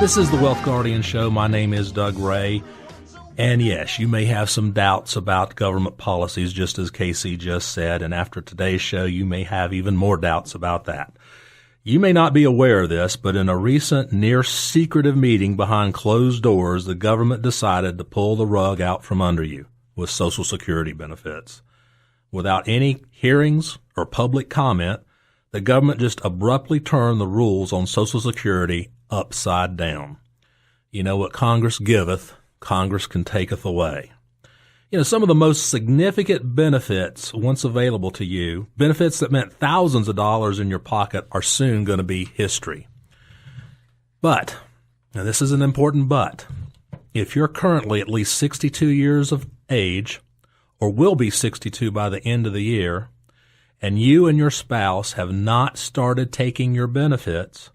This is the Wealth Guardian Show. My name is Doug Ray. And yes, you may have some doubts about government policies, just as Casey just said. And after today's show, you may have even more doubts about that. You may not be aware of this, but in a recent near-secretive meeting behind closed doors, the government decided to pull the rug out from under you with Social Security benefits. Without any hearings or public comment, the government just abruptly turned the rules on Social Security upside down. You know, what Congress giveth, Congress can taketh away. You know, some of the most significant benefits once available to you, benefits that meant thousands of dollars in your pocket, are soon going to be history. But, and this is an important but, if you're currently at least 62 years of age, or will be 62 by the end of the year, and you and your spouse have not started taking your benefits,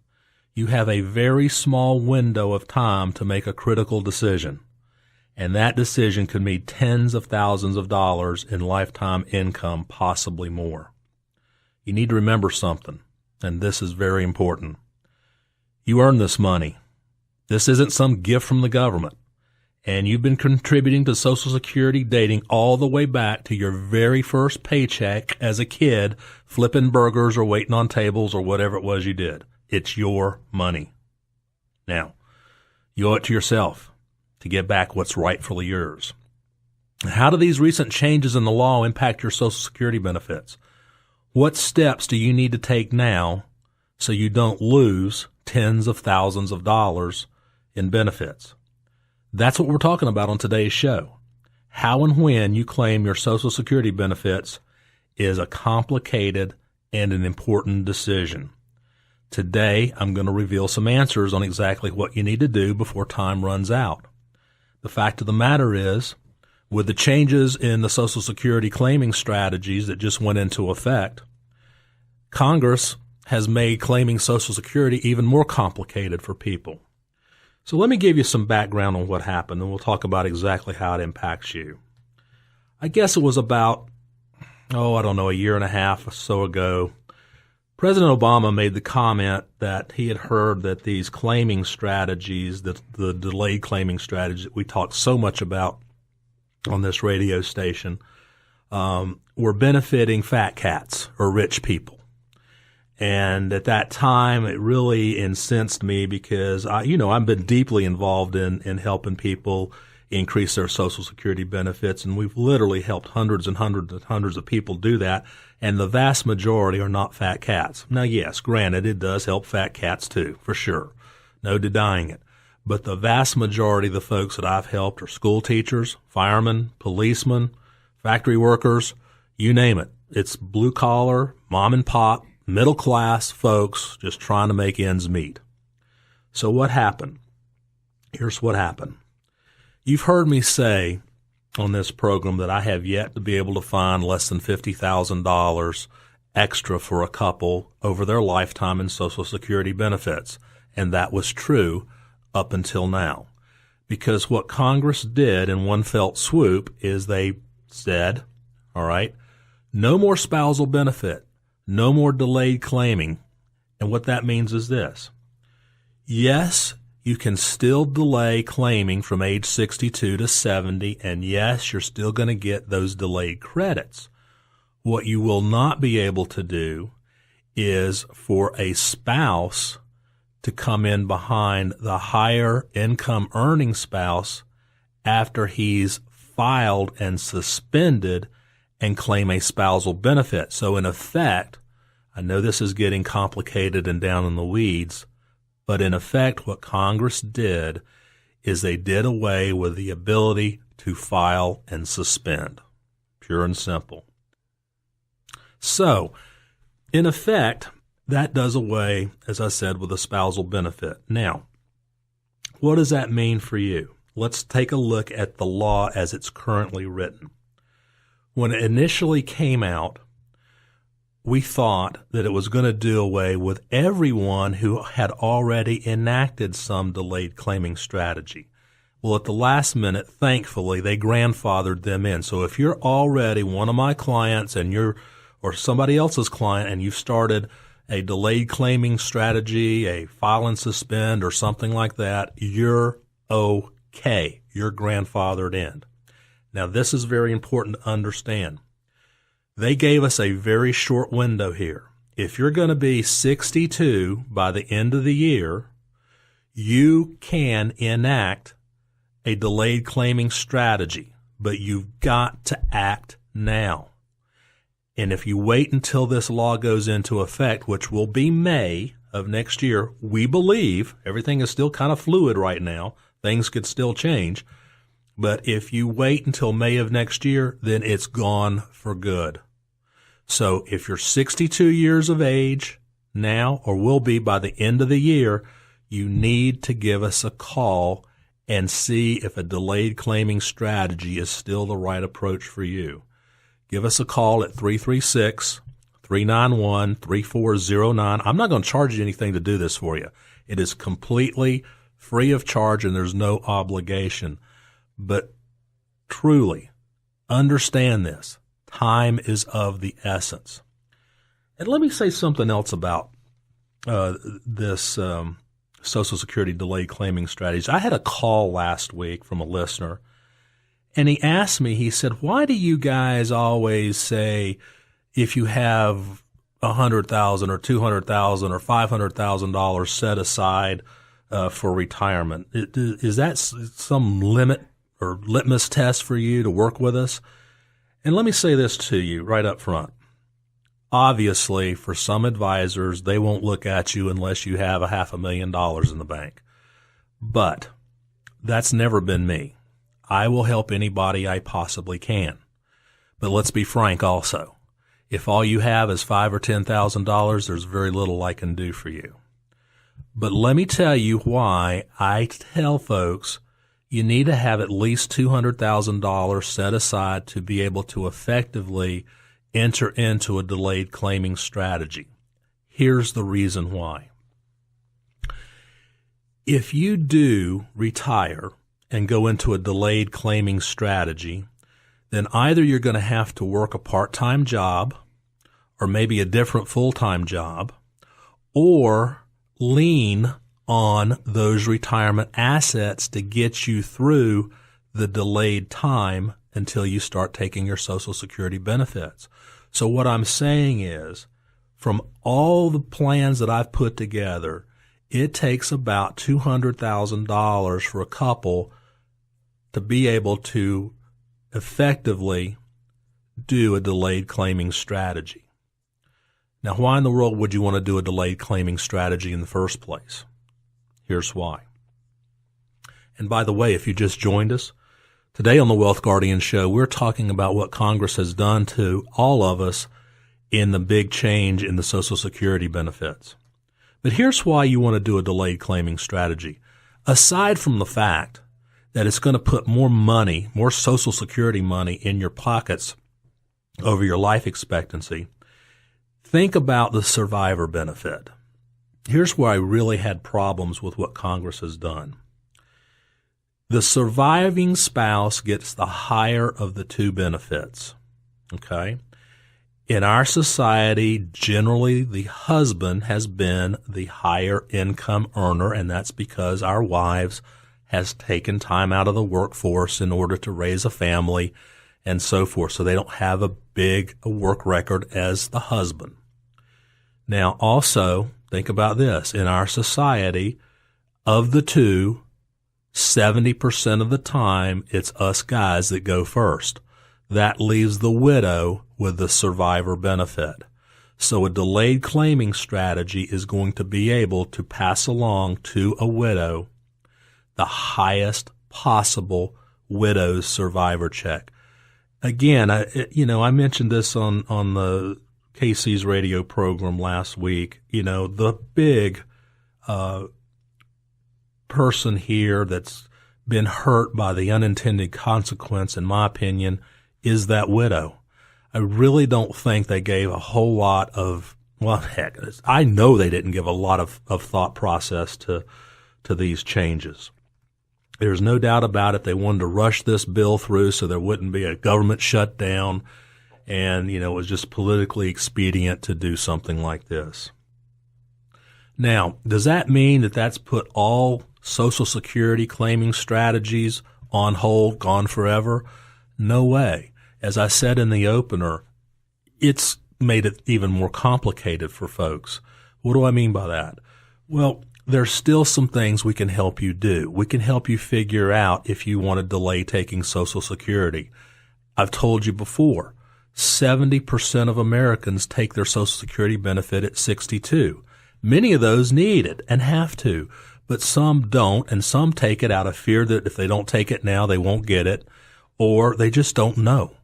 you have a very small window of time to make a critical decision. And that decision could mean tens of thousands of dollars in lifetime income, possibly more. You need to remember something, and this is very important. You earn this money. This isn't some gift from the government. And you've been contributing to Social Security dating all the way back to your very first paycheck as a kid, flipping burgers or waiting on tables or whatever it was you did. It's your money. Now, you owe it to yourself to get back what's rightfully yours. How do these recent changes in the law impact your Social Security benefits? What steps do you need to take now so you don't lose tens of thousands of dollars in benefits? That's what we're talking about on today's show. How and when you claim your Social Security benefits is a complicated and an important decision. Today, I'm going to reveal some answers on exactly what you need to do before time runs out. The fact of the matter is, with the changes in the Social Security claiming strategies that just went into effect, Congress has made claiming Social Security even more complicated for people. So let me give you some background on what happened, and we'll talk about exactly how it impacts you. I guess it was about, a year and a half or so ago, President Obama made the comment that he had heard that these claiming strategies, the delayed claiming strategies that we talked so much about on this radio station, were benefiting fat cats or rich people. And at that time, it really incensed me because I've been deeply involved in helping people increase their Social Security benefits, and we've literally helped hundreds and hundreds and hundreds of people do that, and the vast majority are not fat cats. Now, yes, granted, it does help fat cats too, for sure. No denying it. But the vast majority of the folks that I've helped are school teachers, firemen, policemen, factory workers, you name it. It's blue collar, mom and pop, middle class folks just trying to make ends meet. So what happened? Here's what happened. You've heard me say on this program that I have yet to be able to find less than $50,000 extra for a couple over their lifetime in Social Security benefits. And that was true up until now. Because what Congress did in one felt swoop is they said, all right, no more spousal benefit. No more delayed claiming. And what that means is this. Yes, you can still delay claiming from age 62 to 70, and yes, you're still going to get those delayed credits. What you will not be able to do is for a spouse to come in behind the higher income earning spouse after he's filed and suspended and claim a spousal benefit. So in effect, I know this is getting complicated and down in the weeds, but in effect what Congress did is they did away with the ability to file and suspend. Pure and simple. So, in effect, that does away, as I said, with a spousal benefit. Now, what does that mean for you? Let's take a look at the law as it's currently written. When it initially came out, we thought that it was going to do away with everyone who had already enacted some delayed claiming strategy. Well, at the last minute, thankfully, they grandfathered them in. So if you're already one of my clients and you're or somebody else's client and you've started a delayed claiming strategy, a file and suspend or something like that, you're okay. You're grandfathered in. Now, this is very important to understand. They gave us a very short window here. If you're going to be 62 by the end of the year, you can enact a delayed claiming strategy, but you've got to act now. And if you wait until this law goes into effect, which will be May of next year, we believe, everything is still kind of fluid right now, things could still change, but if you wait until May of next year, then it's gone for good. So if you're 62 years of age now, or will be by the end of the year, you need to give us a call and see if a delayed claiming strategy is still the right approach for you. Give us a call at 336-391-3409. I'm not going to charge you anything to do this for you. It is completely free of charge and there's no obligation. But truly, understand this. Time is of the essence. And let me say something else about this Social Security delayed claiming strategies. I had a call last week from a listener, and he asked me, he said, why do you guys always say if you have $100,000 or $200,000 or $500,000 set aside for retirement? Is that some limit or litmus test for you to work with us? And let me say this to you right up front. Obviously, for some advisors, they won't look at you unless you have $500,000 in the bank. But that's never been me. I will help anybody I possibly can. But let's be frank also. If all you have is $5,000 or $10,000, there's very little I can do for you. But let me tell you why I tell folks you need to have at least $200,000 set aside to be able to effectively enter into a delayed claiming strategy. Here's the reason why. If you do retire and go into a delayed claiming strategy, then either you're going to have to work a part-time job or maybe a different full-time job, or lean on those retirement assets to get you through the delayed time until you start taking your Social Security benefits. So what I'm saying is, from all the plans that I've put together, it takes about $200,000 for a couple to be able to effectively do a delayed claiming strategy. Now, why in the world would you want to do a delayed claiming strategy in the first place? Here's why. And by the way, if you just joined us, today on the Wealth Guardian Show, we're talking about what Congress has done to all of us in the big change in the Social Security benefits. But here's why you want to do a delayed claiming strategy. Aside from the fact that it's going to put more money, more Social Security money in your pockets over your life expectancy, think about the survivor benefit. Here's where I really had problems with what Congress has done. The surviving spouse gets the higher of the two benefits, okay? In our society, generally the husband has been the higher income earner, and that's because our wives has taken time out of the workforce in order to raise a family and so forth, so they don't have a big work record as the husband. Now, also, think about this. In our society, of the two, 70% of the time, it's us guys that go first. That leaves the widow with the survivor benefit. So a delayed claiming strategy is going to be able to pass along to a widow the highest possible widow's survivor check. Again, I mentioned this on the KC's radio program last week. The big person here that's been hurt by the unintended consequence, in my opinion, is that widow. I really don't think they gave a whole lot of, well, heck, I know they didn't give a lot of thought process to these changes. There's no doubt about it. They wanted to rush this bill through so there wouldn't be a government shutdown, and, it was just politically expedient to do something like this. Now, does that mean that that's put all Social Security claiming strategies on hold, gone forever? No way. As I said in the opener, it's made it even more complicated for folks. What do I mean by that? Well, there's still some things we can help you do. We can help you figure out if you want to delay taking Social Security. I've told you before, 70% of Americans take their Social Security benefit at 62. Many of those need it and have to, but some don't, and some take it out of fear that if they don't take it now, they won't get it, or they just don't know.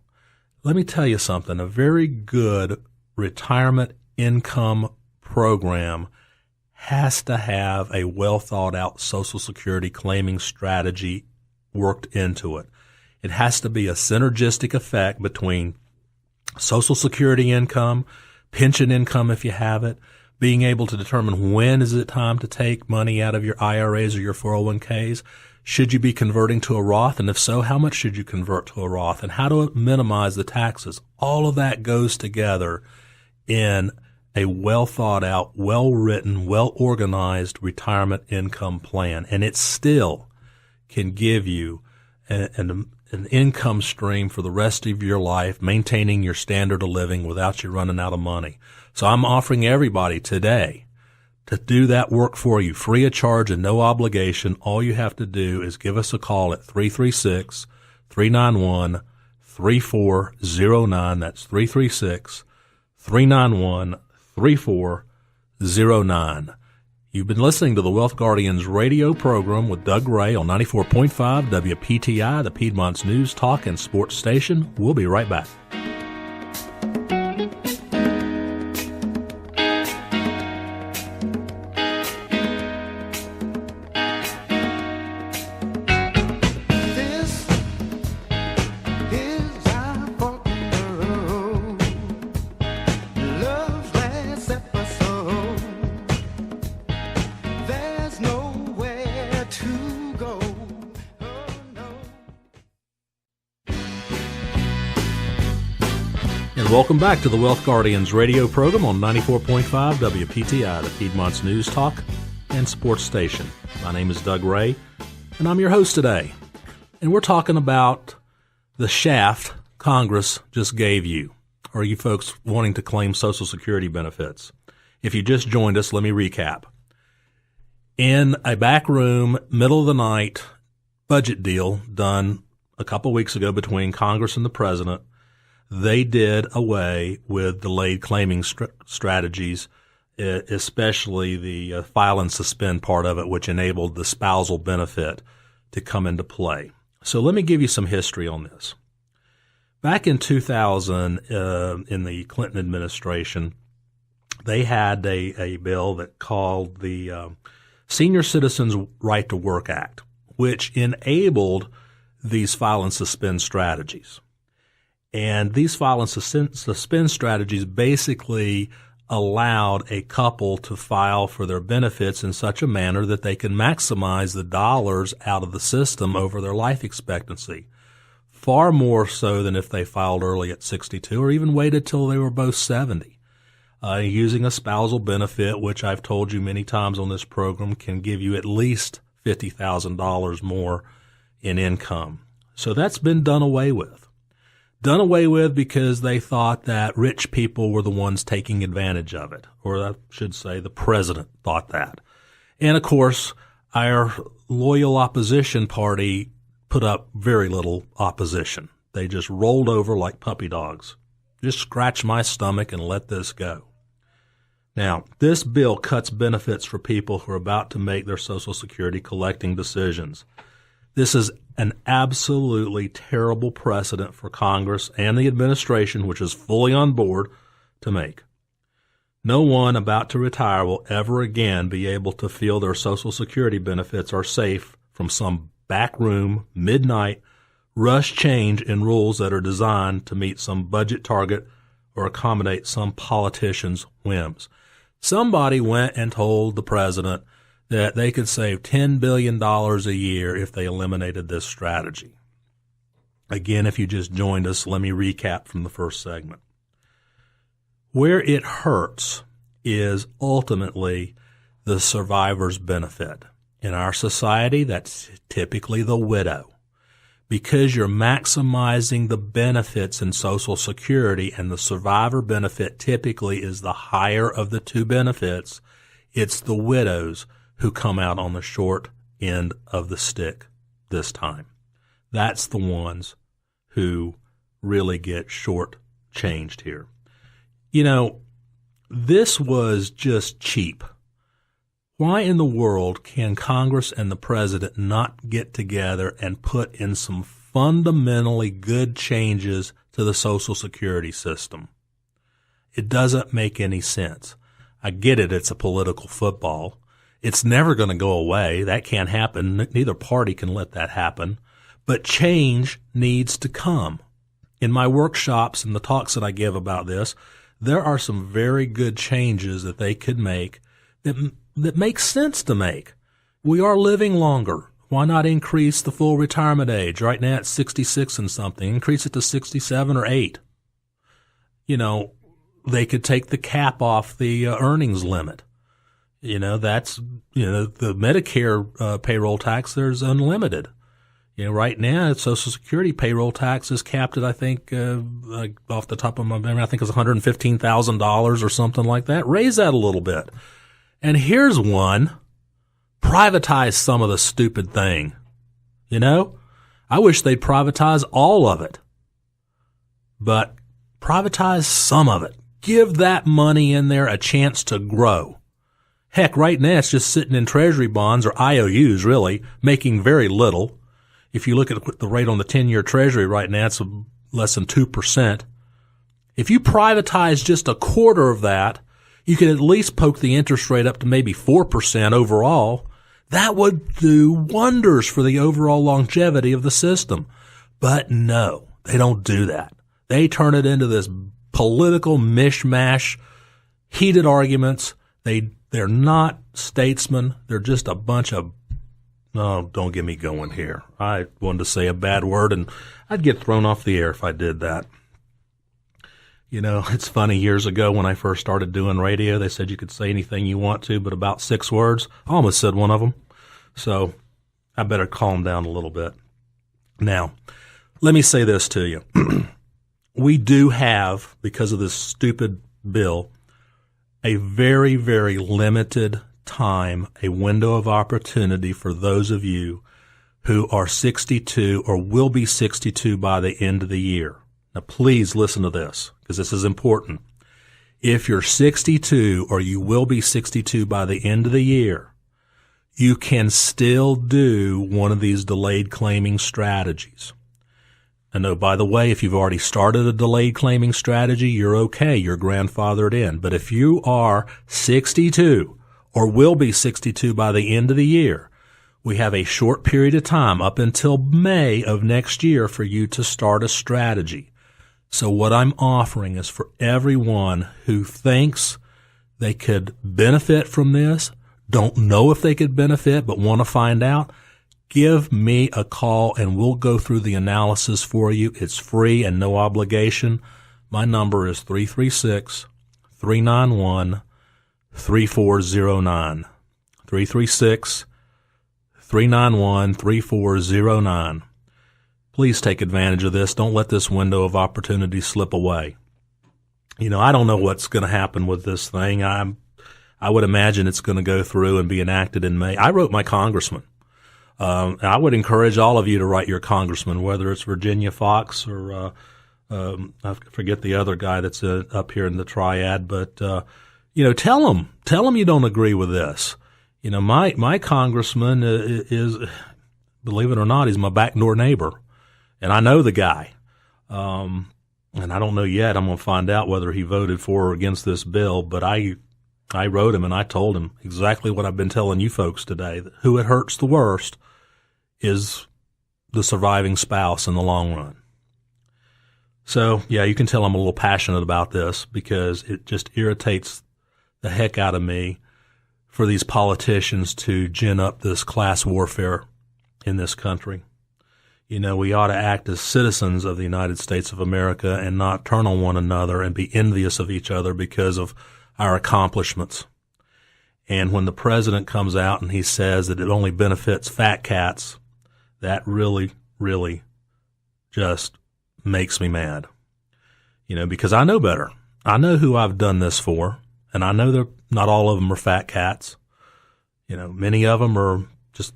Let me tell you something. A very good retirement income program has to have a well-thought-out Social Security claiming strategy worked into it. It has to be a synergistic effect between Social Security income, pension income if you have it, being able to determine when is it time to take money out of your IRAs or your 401ks. Should you be converting to a Roth? And if so, how much should you convert to a Roth? And how to minimize the taxes? All of that goes together in a well-thought-out, well-written, well-organized retirement income plan. And it still can give you an income stream for the rest of your life, maintaining your standard of living without you running out of money. So I'm offering everybody today to do that work for you, free of charge and no obligation. All you have to do is give us a call at 336-391-3409. That's 336-391-3409. You've been listening to the Wealth Guardians radio program with Doug Ray on 94.5 WPTI, the Piedmont's news, talk, and sports station. We'll be right back. Welcome back to the Wealth Guardians radio program on 94.5 WPTI, the Piedmont's news, talk, and sports station. My name is Doug Ray, and I'm your host today. And we're talking about the shaft Congress just gave you, or you folks wanting to claim Social Security benefits. If you just joined us, let me recap. In a back room, middle of the night budget deal done a couple weeks ago between Congress and the president, they did away with delayed claiming strategies, especially the file and suspend part of it, which enabled the spousal benefit to come into play. So let me give you some history on this. Back in 2000, in the Clinton administration, they had a bill that called the Senior Citizens Right to Work Act, which enabled these file and suspend strategies. And these file and suspend strategies basically allowed a couple to file for their benefits in such a manner that they can maximize the dollars out of the system over their life expectancy, far more so than if they filed early at 62 or even waited till they were both 70. Using a spousal benefit, which I've told you many times on this program, can give you at least $50,000 more in income. So that's been done away with. Done away with because they thought that rich people were the ones taking advantage of it, or I should say the president thought that. And, of course, our loyal opposition party put up very little opposition. They just rolled over like puppy dogs. Just scratch my stomach and let this go. Now, this bill cuts benefits for people who are about to make their Social Security collecting decisions. This is an absolutely terrible precedent for Congress and the administration, which is fully on board, to make. No one about to retire will ever again be able to feel their Social Security benefits are safe from some backroom, midnight, rush change in rules that are designed to meet some budget target or accommodate some politician's whims. Somebody went and told the president that they could save $10 billion a year if they eliminated this strategy. Again, if you just joined us, let me recap from the first segment. Where it hurts is ultimately the survivor's benefit. In our society, that's typically the widow. Because you're maximizing the benefits in Social Security, and the survivor benefit typically is the higher of the two benefits, it's the widows who come out on the short end of the stick this time. That's the ones who really get short-changed here. You know, this was just cheap. Why in the world can Congress and the president not get together and put in some fundamentally good changes to the Social Security system? It doesn't make any sense. I get it. It's a political football. It's never going to go away. That can't happen. Neither party can let that happen. But change needs to come. In my workshops and the talks that I give about this, there are some very good changes that they could make that makes sense to make. We are living longer. Why not increase the full retirement age? Right now it's 66 and something. Increase it to 67 or 8. You know, they could take the cap off the earnings limit. You know, that's, you know, the Medicare payroll tax, there's unlimited. You know, right now, Social Security payroll tax is capped at, I think, like off the top of my memory, I think it's $115,000 or something like that. Raise that a little bit. And here's one. Privatize some of the stupid thing. You know, I wish they'd privatize all of it. But privatize some of it. Give that money in there a chance to grow. Heck, right now it's just sitting in Treasury bonds, or IOUs really, making very little. If you look at the rate on the 10-year Treasury right now, it's less than 2%. If you privatize just a quarter of that, you could at least poke the interest rate up to maybe 4% overall. That would do wonders for the overall longevity of the system. But no, they don't do that. They turn it into this political mishmash, heated arguments. They're not statesmen. They're just a bunch of, no, don't get me going here. I wanted to say a bad word, and I'd get thrown off the air if I did that. You know, it's funny, years ago when I first started doing radio, they said you could say anything you want to, but about 6 words. I almost said one of them. So I better calm down a little bit. Now, let me say this to you. We do have, because of this stupid bill, a very, very limited time, a window of opportunity for those of you who are 62 or will be 62 by the end of the year. Now, please listen to this, because this is important. If you're 62 or you will be 62 by the end of the year, you can still do one of these delayed claiming strategies. And oh, by the way, if you've already started a delayed claiming strategy, you're okay. You're grandfathered in. But if you are 62 or will be 62 by the end of the year, we have a short period of time up until May of next year for you to start a strategy. So what I'm offering is for everyone who thinks they could benefit from this, don't know if they could benefit, but want to find out, give me a call and we'll go through the analysis for you. It's free and no obligation. My number is 336-391-3409. 336-391-3409. Please take advantage of this. Don't let this window of opportunity slip away. You know, I don't know what's going to happen with this thing. I would imagine it's going to go through and be enacted in May. I wrote my congressman. I would encourage all of you to write your congressman, whether it's Virginia Fox or I forget the other guy that's up here in the triad. But you know, tell them you don't agree with this. You know, my congressman is, believe it or not, he's my backdoor neighbor. And I know the guy. And I don't know yet. I'm going to find out whether he voted for or against this bill. But I wrote him and I told him exactly what I've been telling you folks today. That who it hurts the worst is the surviving spouse in the long run. So, yeah, you can tell I'm a little passionate about this because it just irritates the heck out of me for these politicians to gin up this class warfare in this country. You know, we ought to act as citizens of the United States of America and not turn on one another and be envious of each other because of our accomplishments. And when the president comes out and he says that it only benefits fat cats, that really, really just makes me mad. Because I know better. I know who I've done this for, and I know that not all of them are fat cats. Many of them are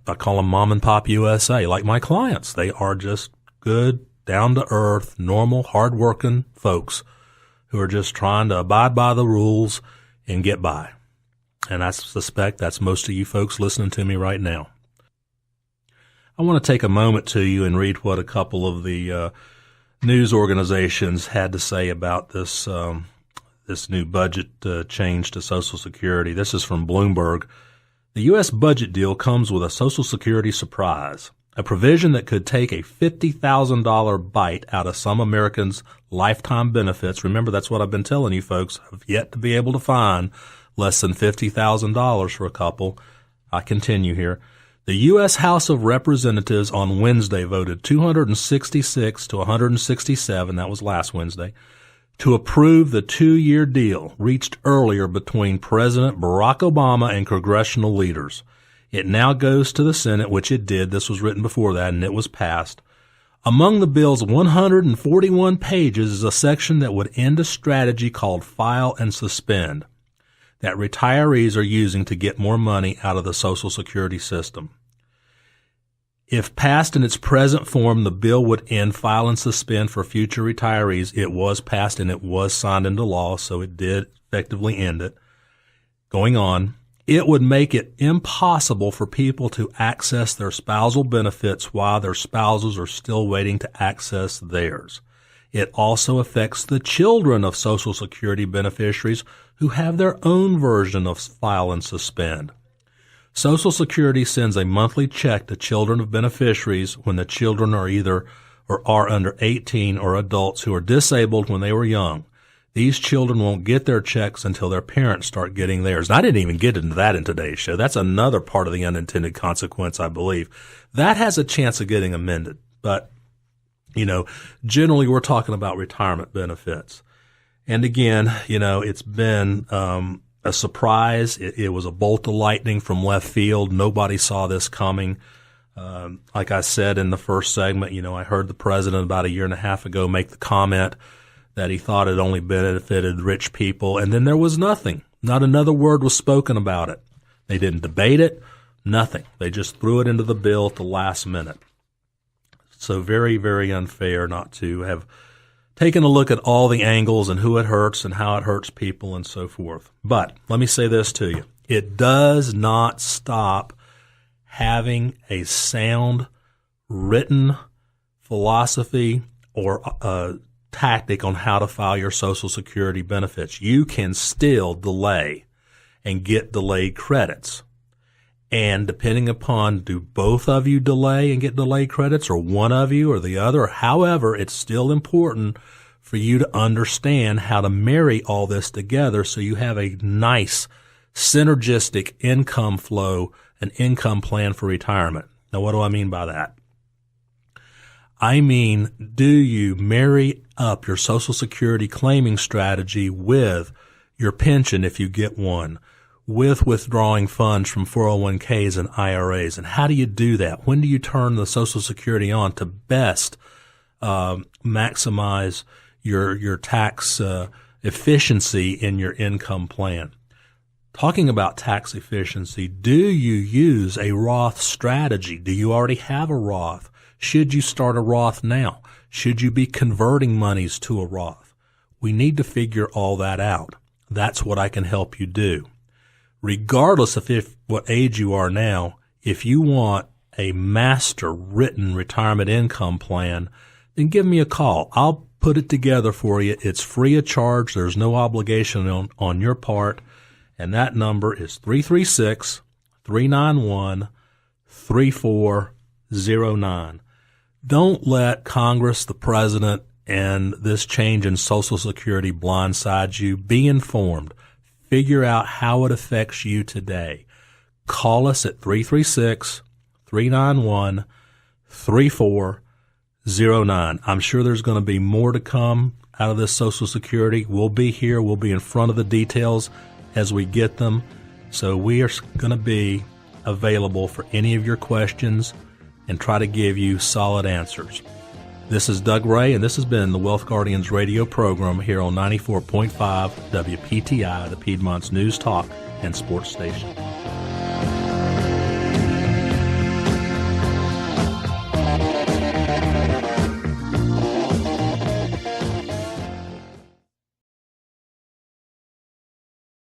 I call them mom and pop USA, like my clients. They are just good, down to earth, normal, hardworking folks who are just trying to abide by the rules and get by. And I suspect that's most of you folks listening to me right now. I want to take a moment to you and read what a couple of the news organizations had to say about this new budget change to Social Security. This is from Bloomberg. The U.S. budget deal comes with a Social Security surprise, a provision that could take a $50,000 bite out of some Americans' lifetime benefits. Remember, that's what I've been telling you folks. I've yet to be able to find less than $50,000 for a couple. I continue here. The U.S. House of Representatives on Wednesday voted 266 to 167, that was last Wednesday, to approve the 2-year deal reached earlier between President Barack Obama and congressional leaders. It now goes to the Senate, which it did. This was written before that, and it was passed. Among the bill's 141 pages is a section that would end a strategy called File and Suspend that retirees are using to get more money out of the Social Security system. If passed in its present form, the bill would end File and Suspend for future retirees. It was passed and it was signed into law, so it did effectively end it. Going on, it would make it impossible for people to access their spousal benefits while their spouses are still waiting to access theirs. It also affects the children of Social Security beneficiaries who have their own version of File and Suspend. Social Security sends a monthly check to children of beneficiaries when the children are either or are under 18 or adults who are disabled when they were young. These children won't get their checks until their parents start getting theirs. And I didn't even get into that in today's show. That's another part of the unintended consequence, I believe. That has a chance of getting amended. But, generally we're talking about retirement benefits. And again, it's been a surprise. It was a bolt of lightning from left field. Nobody saw this coming. Like I said in the first segment, I heard the president about a year and a half ago make the comment that he thought it only benefited rich people, and then there was nothing. Not another word was spoken about it. They didn't debate it, nothing. They just threw it into the bill at the last minute. So very, very unfair not to have taken a look at all the angles and who it hurts and how it hurts people and so forth. But let me say this to you. It does not stop having a sound written philosophy or tactic on how to file your Social Security benefits. You can still delay and get delayed credits. And depending upon, do both of you delay and get delayed credits, or one of you or the other? However, it's still important for you to understand how to marry all this together so you have a nice synergistic income flow, an income plan for retirement. Now, what do I mean by that? I mean, do you marry up your Social Security claiming strategy with your pension if you get one, with withdrawing funds from 401ks and IRAs? And how do you do that? When do you turn the Social Security on to best maximize your tax efficiency in your income plan? Talking about tax efficiency, do you use a Roth strategy? Do you already have a Roth? Should you start a Roth now? Should you be converting monies to a Roth? We need to figure all that out. That's what I can help you do. Regardless of what age you are now, if you want a master written retirement income plan, then give me a call. I'll put it together for you. It's free of charge. There's no obligation on your part. And that number is 336-391-3409. Don't let Congress, the president, and this change in Social Security blindside you. Be informed. Figure out how it affects you today. Call us at 336-391-3409. I'm sure there's going to be more to come out of this Social Security. We'll be here. We'll be in front of the details as we get them. So we are going to be available for any of your questions and try to give you solid answers. This is Doug Ray, and this has been the Wealth Guardians radio program here on 94.5 WPTI, the Piedmont's news talk and sports station.